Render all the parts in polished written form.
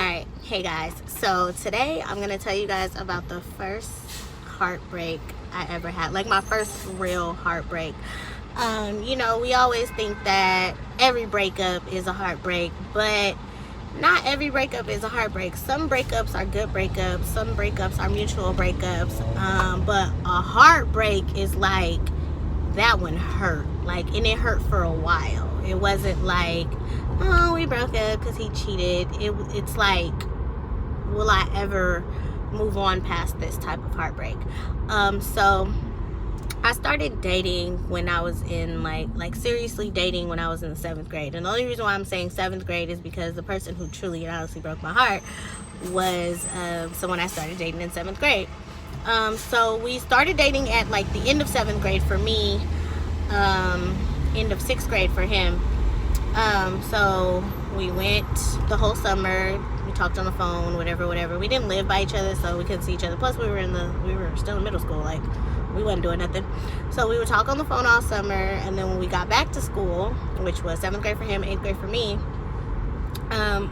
Alright, hey guys. So today I'm gonna tell you guys about the first heartbreak I ever had. Like my first real heartbreak. We always think that every breakup is a heartbreak, but not every breakup is a heartbreak. Some breakups are good breakups, some breakups are mutual breakups. But a heartbreak is like, that one hurt. And it hurt for a while. It wasn't like, oh, we broke up because he cheated. It's like, will I ever move on past this type of heartbreak? So I started dating when I was in seriously dating when I was in the 7th grade. And the only reason why I'm saying 7th grade is because the person who truly and honestly broke my heart was someone I started dating in 7th grade. So we started dating at the end of 7th grade for me, end of 6th grade for him. So we went the whole summer. We talked on the phone, whatever. We didn't live by each other, so we couldn't see each other. Plus, we were still in middle school. We wasn't doing nothing. So we would talk on the phone all summer, and then when we got back to school, which was 7th grade for him, 8th grade for me,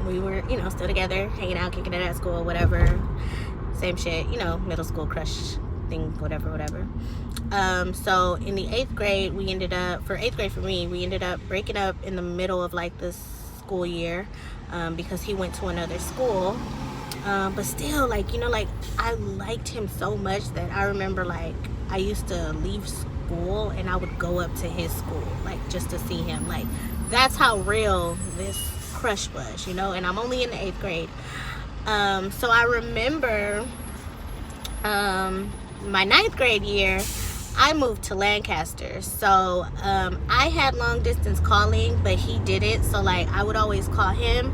we were, still together, hanging out, kicking it at school, whatever. Same shit, middle school crush thing, whatever. So in the 8th grade, for 8th grade for me, we ended up breaking up in the middle of the school year, because he went to another school. But still, I liked him so much that I remember, I used to leave school and I would go up to his school, just to see him. That's how real this crush was, and I'm only in the 8th grade. So I remember, my 9th grade year, I moved to Lancaster. So I had long distance calling, but he didn't. So I would always call him,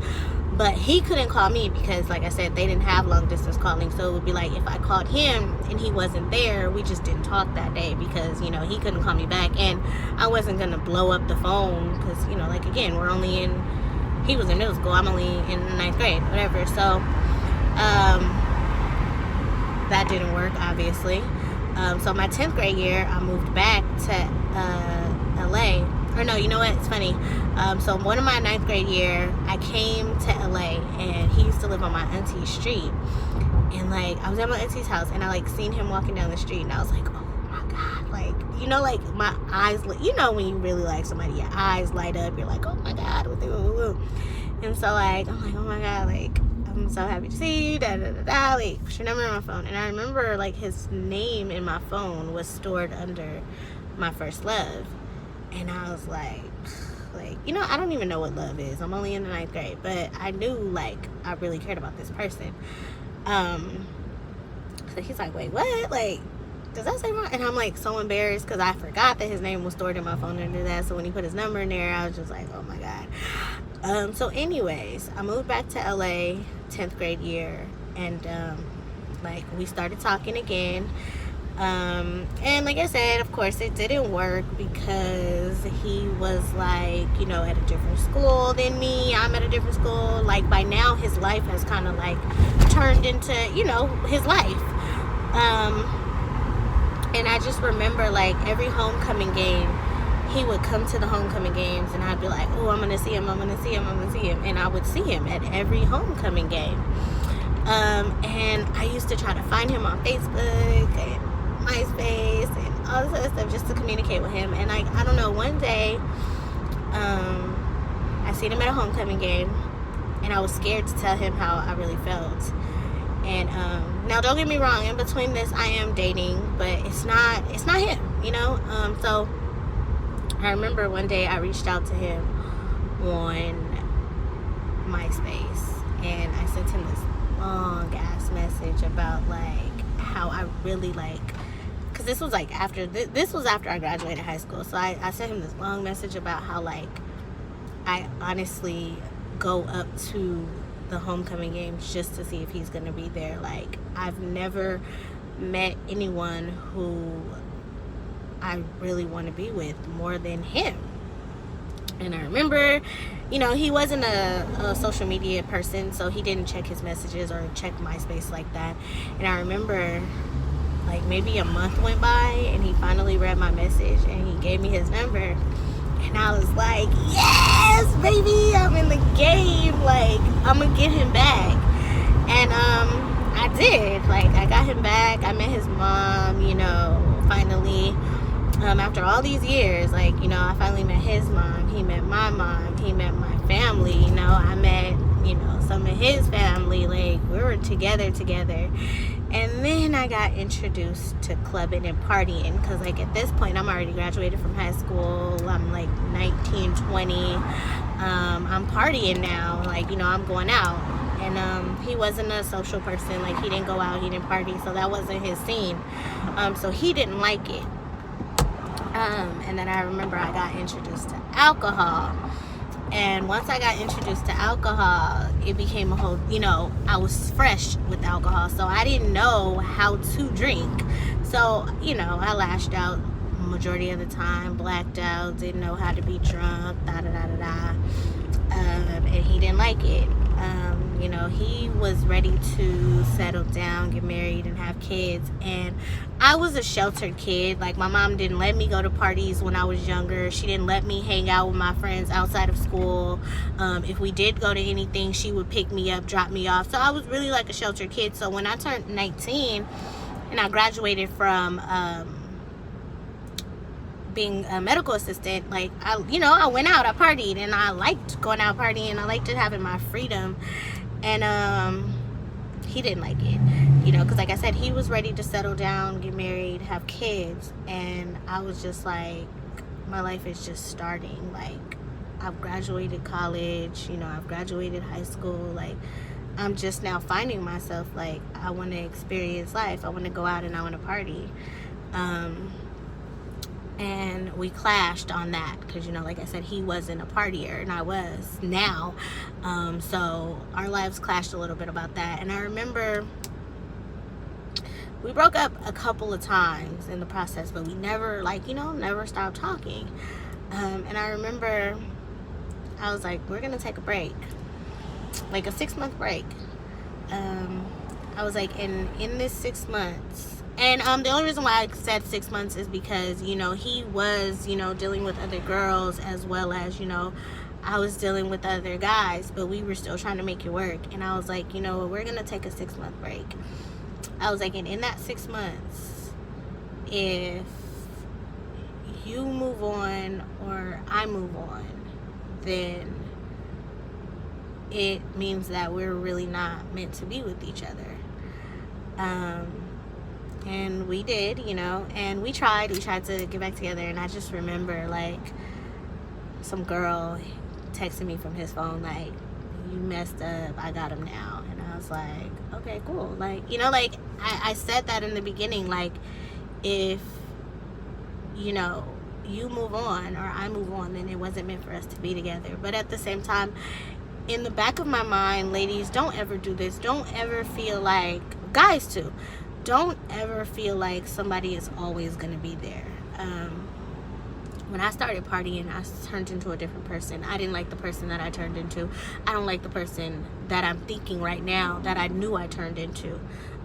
but he couldn't call me because, like I said, they didn't have long distance calling. So it would be if I called him and he wasn't there, we just didn't talk that day because, he couldn't call me back. And I wasn't going to blow up the phone because, again, he was in middle school. I'm only in the 9th grade, whatever. So that didn't work, obviously. So my 10th grade year, I moved back to LA. Or no, you know what? It's funny. So one of my 9th grade year, I came to LA, and he used to live on my auntie's street. And I was at my auntie's house, and I seen him walking down the street, and I was like, oh my God. My eyes, when you really like somebody, your eyes light up. You're like, oh my God. And so I'm like, oh my God, I'm so happy to see you, put your number in my phone. And I remember his name in my phone was stored under my first love. And I was like, I don't even know what love is. I'm only in the 9th grade, but I knew I really cared about this person. So he's like, wait, what? Does that say wrong? And I'm so embarrassed because I forgot that his name was stored in my phone under that. So when he put his number in there, I was just like, oh my God. So anyways, I moved back to LA 10th grade year, and we started talking again. And like I said, of course it didn't work because he was at a different school than me. I'm at a different school. By now his life has kind of turned into, his life. And I just remember every homecoming game, he would come to the homecoming games, and I'd be like, oh, I'm gonna see him. And I would see him at every homecoming game. And I used to try to find him on Facebook and MySpace and all this other stuff just to communicate with him. And I don't know, one day I seen him at a homecoming game, and I was scared to tell him how I really felt. And now don't get me wrong, in between this I am dating, but it's not him, so I remember one day I reached out to him on MySpace, and I sent him this long ass message about how I really because this was after I graduated high school. So I sent him this long message about how I honestly go up to the homecoming games just to see if he's gonna be there. I've never met anyone who I really want to be with more than him. And I remember, he wasn't a social media person, so he didn't check his messages or check MySpace like that. And I remember maybe a month went by, and he finally read my message, and he gave me his number. And I was like, yes, baby, I'm in the game. I'm gonna get him back. And I did. Like, I got him back. I met his mom, you know, finally. After all these years, like, you know, I finally met his mom. He met my mom. He met my family, you know. I met, you know, some of his family. Like, we were together. And then I got introduced to clubbing and partying, because, like, at this point, I'm already graduated from high school. I'm, like, 19, 20. I'm partying now. Like, you know, I'm going out. And he wasn't a social person. Like, he didn't go out, he didn't party, so that wasn't his scene. So he didn't like it. And then I remember I got introduced to alcohol. And once I got introduced to alcohol, it became a whole, you know, I was fresh with alcohol, so I didn't know how to drink. So, you know, I lashed out majority of the time, blacked out, didn't know how to be drunk, and he didn't like it. You know, he was ready to settle down, get married, and have kids. And I was a sheltered kid. Like, my mom didn't let me go to parties when I was younger. She didn't let me hang out with my friends outside of school. If we did go to anything, she would pick me up, drop me off. So I was really like a sheltered kid. So when I turned 19 and I graduated from being a medical assistant, like, I went out, I partied, and I liked going out partying. I liked it, having my freedom. And he didn't like it, you know, because, like I said, he was ready to settle down, get married, have kids. And I was just like, my life is just starting. Like, I've graduated college, you know, I've graduated high school. Like, I'm just now finding myself. Like, I want to experience life, I want to go out, and I want to party. And we clashed on that, because, you know, like I said, he wasn't a partier and I was now. So our lives clashed a little bit about that. And I remember we broke up a couple of times in the process, but we never, like, you know, never stopped talking. And I remember I was like, we're gonna take a break, like a 6-month break. I was like, in this 6 months, and the only reason why I said 6 months is because, you know, he was, you know, dealing with other girls, as well as, you know, I was dealing with other guys, but we were still trying to make it work. And I was like, you know, we're gonna take a 6-month break. I was like, and in that 6 months, if you move on or I move on, then it means that we're really not meant to be with each other. And we did, you know, and we tried to get back together. And I just remember, like, some girl texting me from his phone, like, you messed up, I got him now. And I was like, okay, cool. Like, you know, like, I said that in the beginning, like, if, you know, you move on or I move on, then it wasn't meant for us to be together. But at the same time, in the back of my mind, ladies, don't ever do this. Don't ever feel like, guys too, don't ever feel like somebody is always going to be there. When I started partying, I turned into a different person. I didn't like the person that I turned into. I don't like the person that I'm thinking right now that I knew I turned into.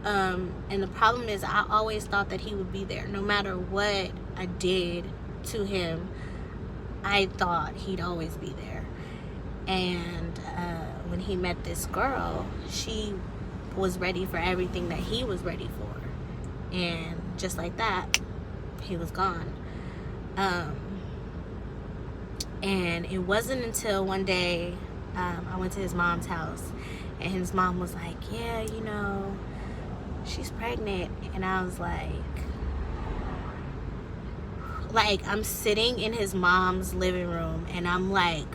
And the problem is, I always thought that he would be there. No matter what I did to him, I thought he'd always be there. And when he met this girl, she was ready for everything that he was ready for. And just like that, he was gone. And it wasn't until one day I went to his mom's house, and his mom was like, yeah, you know, she's pregnant. And I was like, I'm sitting in his mom's living room, and I'm like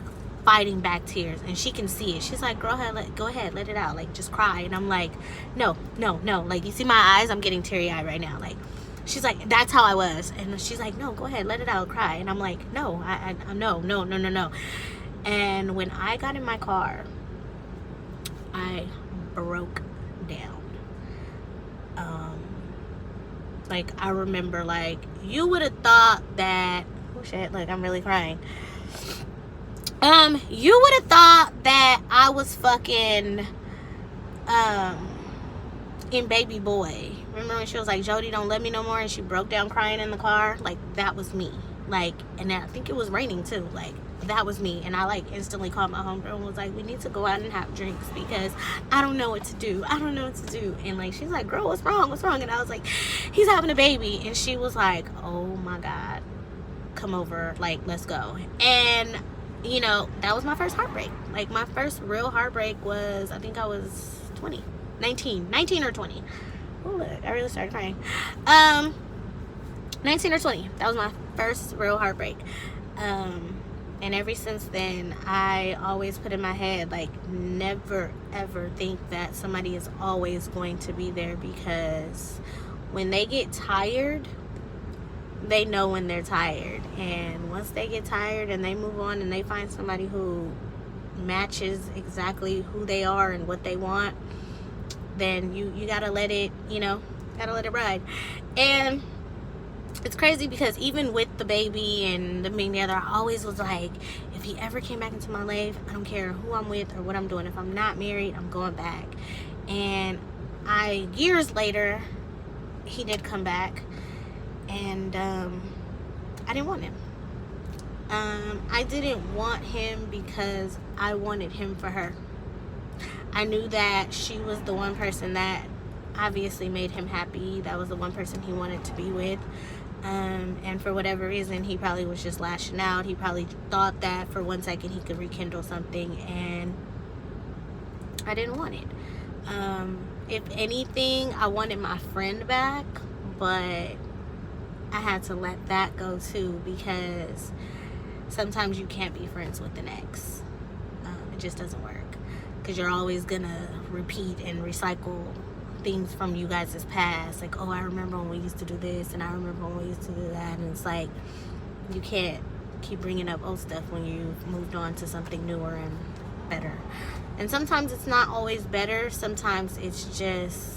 fighting back tears, and she can see it. She's like, girl, go ahead, let it out, like, just cry. And I'm like, no, like, you see my eyes, I'm getting teary-eyed right now. Like, she's like, that's how I was. And she's like, no, go ahead, let it out, cry. And I'm like, no, no. And when I got in my car, I broke down. Like, I remember, like, you would have thought that, oh shit, like, I'm really crying. You would have thought that I was fucking in Baby Boy. Remember when she was like, Jody, don't let me no more, and she broke down crying in the car? Like, that was me. Like, and I think it was raining too. Like, that was me. And I like instantly called my homegirl and was like, we need to go out and have drinks because I don't know what to do. I don't know what to do. And like, she's like, girl, what's wrong? What's wrong? And I was like, he's having a baby. And she was like, oh my God, come over, like, let's go. And you know, that was my first heartbreak. Like, my first real heartbreak was, I think I was 19 or 20. Oh, look, I really started crying. 19 or 20. That was my first real heartbreak. And ever since then, I always put in my head, like, never ever think that somebody is always going to be there, because when they get tired, they know when they're tired. And once they get tired and they move on and they find somebody who matches exactly who they are and what they want, then you gotta let it, you know, gotta let it ride. And it's crazy because even with the baby and the being together, I always was like, if he ever came back into my life, I don't care who I'm with or what I'm doing. If I'm not married, I'm going back. And years later, he did come back. And I didn't want him. I didn't want him because I wanted him for her. I knew that she was the one person that obviously made him happy. That was the one person he wanted to be with. And for whatever reason, he probably was just lashing out. He probably thought that for 1 second he could rekindle something, and I didn't want it. If anything, I wanted my friend back, but I had to let that go too, because sometimes you can't be friends with an ex. It just doesn't work, because you're always gonna repeat and recycle things from you guys' past. Like, oh, I remember when we used to do this, and I remember when we used to do that. And it's like, you can't keep bringing up old stuff when you've moved on to something newer and better. And sometimes it's not always better. Sometimes it's just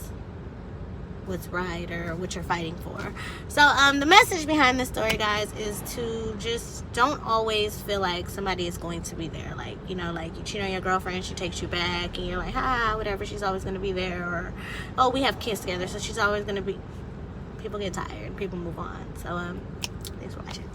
what's right or what you're fighting for. So the message behind this story, guys, is to just don't always feel like somebody is going to be there. Like, you know, like you cheat on your girlfriend, she takes you back, and you're like, whatever, she's always going to be there. Or, oh, we have kids together, so she's always going to be. People get tired, people move on. So thanks for watching.